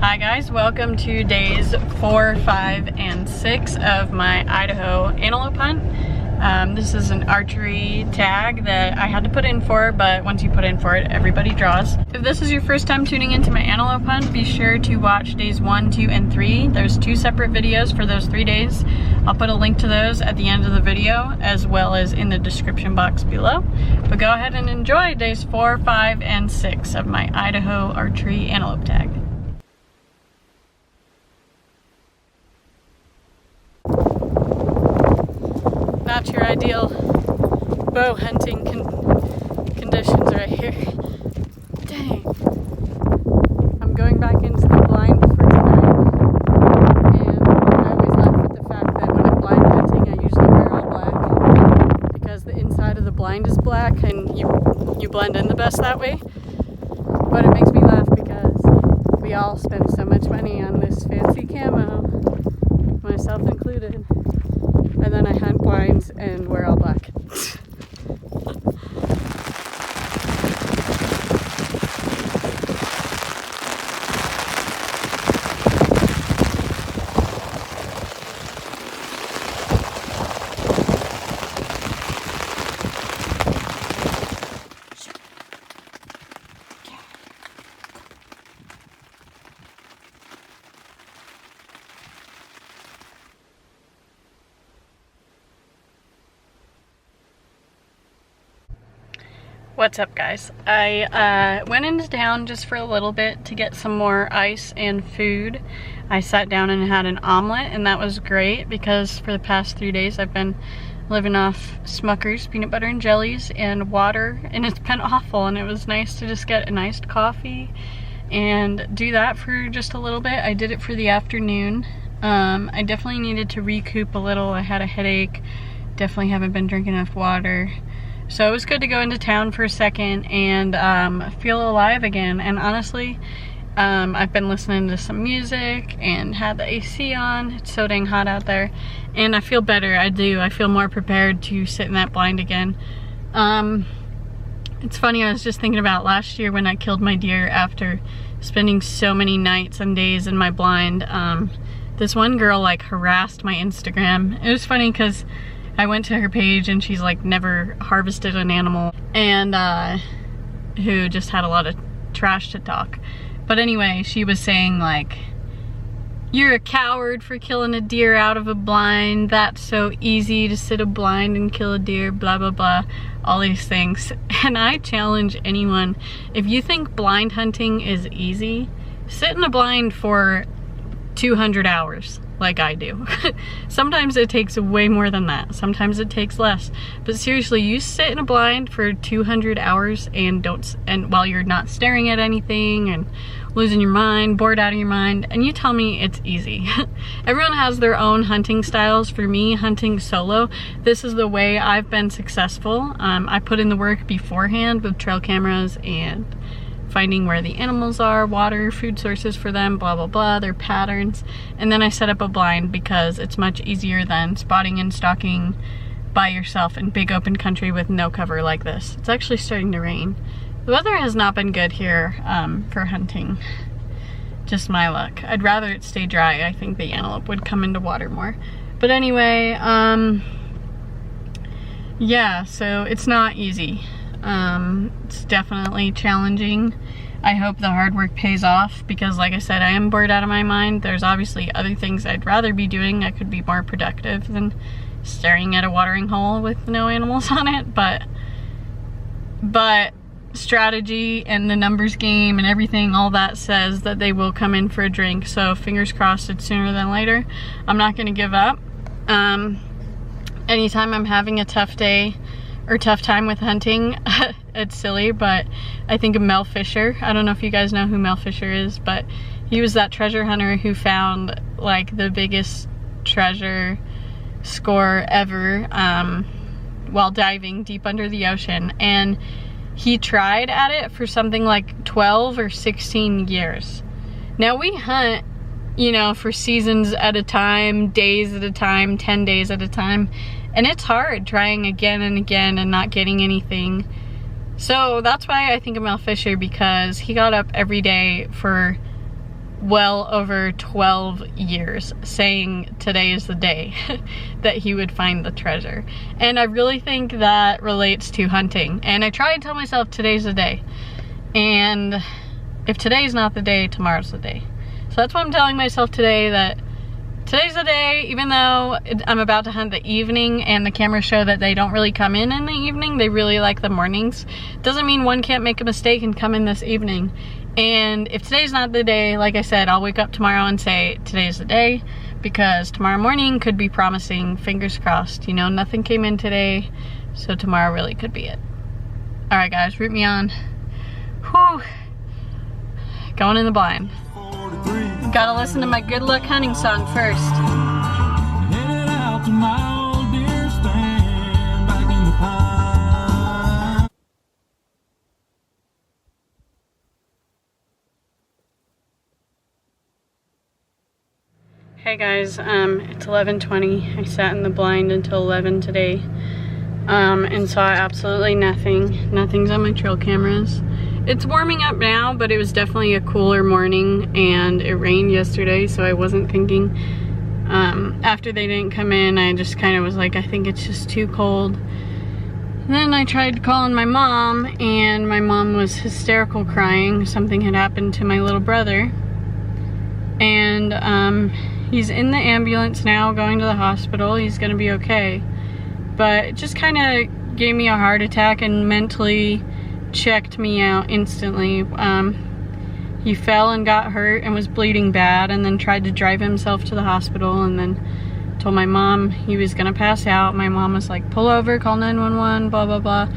Hi guys, welcome to days 4, 5, and 6 of my Idaho antelope hunt. This is an archery tag that I had to put in for, but once you put in for it, everybody draws. If this is your first time tuning into my antelope hunt, be sure to watch days 1, 2, and 3. There's 2 separate videos for those 3 days. I'll put a link to those at the end of the video, as well as in the description box below. But go ahead and enjoy days 4, 5, and 6 of my Idaho archery antelope tag. Not your ideal bow hunting conditions right here. Dang. I'm going back into the blind for tonight, and I always laugh at the fact that when I'm blind hunting, I usually wear all black because the inside of the blind is black and you blend in the best that way. But it makes me laugh because we all spend so much money on this fancy camo, myself included. And then I hunt blinds and wear all black. What's up guys? I went into town just for a little bit to get some more ice and food. I sat down and had an omelet and that was great because for the past 3 days I've been living off Smucker's peanut butter and jellies and water, and it's been awful, and it was nice to just get an iced coffee and do that for just a little bit. I did it for the afternoon. I definitely needed to recoup a little. I had a headache, definitely haven't been drinking enough water. So it was good to go into town for a second and feel alive again. And honestly, I've been listening to some music and had the AC on. It's so dang hot out there. And I feel better, I do. I feel more prepared to sit in that blind again. It's funny, I was just thinking about last year when I killed my deer after spending so many nights and days in my blind. This one girl like harassed my Instagram. It was funny because I went to her page and she's like never harvested an animal and who just had a lot of trash to talk. But anyway, she was saying like, you're a coward for killing a deer out of a blind. That's so easy to sit a blind and kill a deer, blah, blah, blah, all these things. And I challenge anyone, if you think blind hunting is easy, sit in a blind for 200 hours. Like I do. Sometimes it takes way more than that. Sometimes it takes less. But seriously, you sit in a blind for 200 hours and while you're not staring at anything and losing your mind, bored out of your mind, and you tell me it's easy. Everyone has their own hunting styles. For me, hunting solo, this is the way I've been successful. I put in the work beforehand with trail cameras and finding where the animals are, water, food sources for them, blah, blah, blah, their patterns. And then I set up a blind because it's much easier than spotting and stalking by yourself in big open country with no cover like this. It's actually starting to rain. The weather has not been good here for hunting. Just my luck. I'd rather it stay dry. I think the antelope would come into water more. But anyway, yeah, so it's not easy. It's definitely challenging. I hope the hard work pays off because like I said, I am bored out of my mind. There's obviously other things I'd rather be doing. I could be more productive than staring at a watering hole with no animals on it, but strategy and the numbers game and everything, all that says that they will come in for a drink. So fingers crossed it's sooner than later. I'm not gonna give up. Anytime I'm having a tough day or tough time with hunting, it's silly, but I think of Mel Fisher. I don't know if you guys know who Mel Fisher is, but he was that treasure hunter who found like the biggest treasure score ever while diving deep under the ocean. And he tried at it for something like 12 or 16 years. Now we hunt, you know, for seasons at a time, days at a time, 10 days at a time. And it's hard trying again and again and not getting anything. So that's why I think of Mel Fisher, because he got up every day for well over 12 years saying today is the day that he would find the treasure. And I really think that relates to hunting. And I try and tell myself today's the day. And if today's not the day, tomorrow's the day. So that's why I'm telling myself today that today's the day, even though I'm about to hunt the evening and the cameras show that they don't really come in the evening, they really like the mornings. Doesn't mean one can't make a mistake and come in this evening. And if today's not the day, like I said, I'll wake up tomorrow and say today's the day, because tomorrow morning could be promising, fingers crossed. You know, nothing came in today, so tomorrow really could be it. All right guys, root me on. Whew. Going in the blind. Gotta listen to my good luck hunting song first. Hey guys, it's 11:20. I sat in the blind until 11 today and saw absolutely nothing. Nothing's on my trail cameras. It's warming up now, but it was definitely a cooler morning and it rained yesterday, so I wasn't thinking. After they didn't come in, I just kind of was like, I think it's just too cold. And then I tried calling my mom, and my mom was hysterical crying. Something had happened to my little brother. And he's in the ambulance now, going to the hospital. He's gonna be okay. But it just kind of gave me a heart attack and mentally checked me out instantly. He fell and got hurt and was bleeding bad, and then tried to drive himself to the hospital, and then told my mom he was gonna pass out. My mom was like, pull over, call 911, blah blah blah.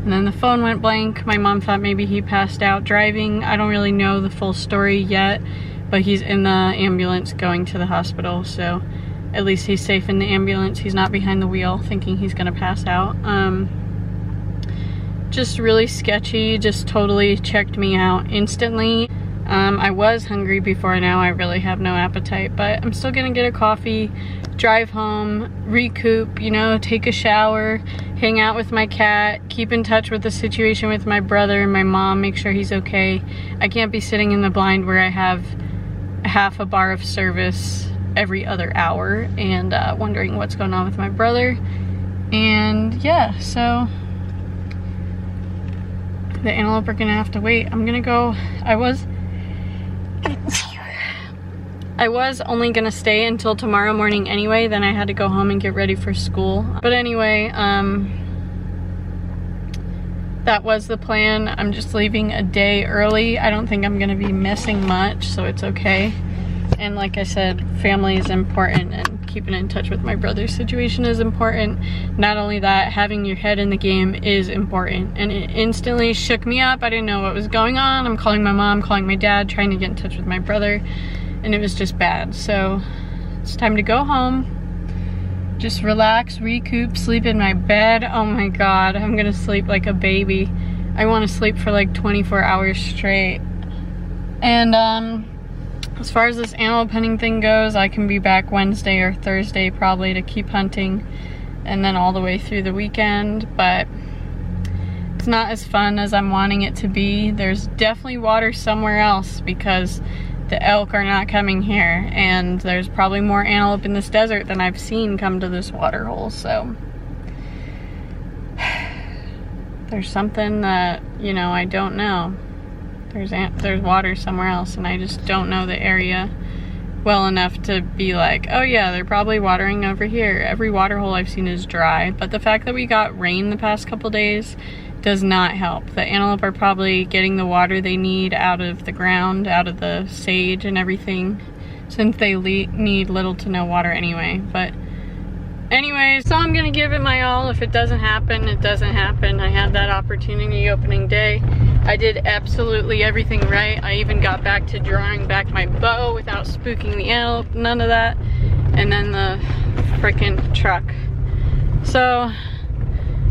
And then the phone went blank. My mom thought maybe he passed out driving. I don't really know the full story yet, but he's in the ambulance going to the hospital, so at least he's safe in the ambulance. He's not behind the wheel thinking he's gonna pass out. Just really sketchy, just totally checked me out instantly. I was hungry before, now I really have no appetite, but I'm still gonna get a coffee, drive home, recoup, you know, take a shower, hang out with my cat, keep in touch with the situation with my brother and my mom, make sure he's okay. I can't be sitting in the blind where I have half a bar of service every other hour and wondering what's going on with my brother. And yeah, so the antelope are gonna have to wait. I'm gonna go, I was only gonna stay until tomorrow morning anyway, then I had to go home and get ready for school. But anyway, that was the plan. I'm just leaving a day early. I don't think I'm gonna be missing much, so it's okay. And like I said, family is important, and keeping in touch with my brother's situation is important. Not only that, having your head in the game is important. And it instantly shook me up. I didn't know what was going on. I'm calling my mom, calling my dad, trying to get in touch with my brother, and it was just bad. So it's time to go home, just relax, recoup, sleep in my bed. Oh my God, I'm gonna sleep like a baby. I wanna sleep for like 24 hours straight. And as far as this antelope hunting thing goes, I can be back Wednesday or Thursday probably to keep hunting, and then all the way through the weekend, but it's not as fun as I'm wanting it to be. There's definitely water somewhere else because the elk are not coming here, and there's probably more antelope in this desert than I've seen come to this water hole, so there's something that, you know, I don't know. There's water somewhere else, and I just don't know the area well enough to be like, oh yeah, they're probably watering over here. Every water hole I've seen is dry, but the fact that we got rain the past couple days does not help. The antelope are probably getting the water they need out of the ground, out of the sage and everything, since they need little to no water anyway. But anyways, so I'm gonna give it my all. If it doesn't happen, it doesn't happen. I had that opportunity opening day. I did absolutely everything right. I even got back to drawing back my bow without spooking the antelope, none of that. And then the frickin' truck. So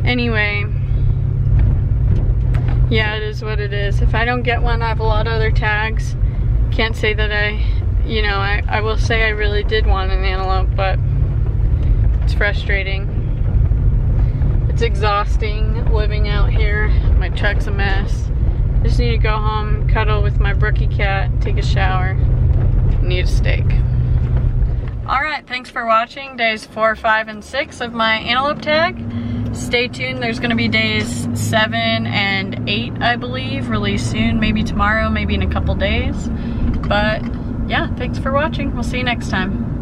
anyway, yeah, it is what it is. If I don't get one, I have a lot of other tags. Can't say that I will say I really did want an antelope, but it's frustrating. It's exhausting living out here. My truck's a mess. Just need to go home, cuddle with my Brookie cat, take a shower. need a steak. Alright, thanks for watching days 4, 5, and 6 of my antelope tag. Stay tuned, there's gonna be days 7 and 8, I believe, released soon, maybe tomorrow, maybe in a couple days. But yeah, thanks for watching. We'll see you next time.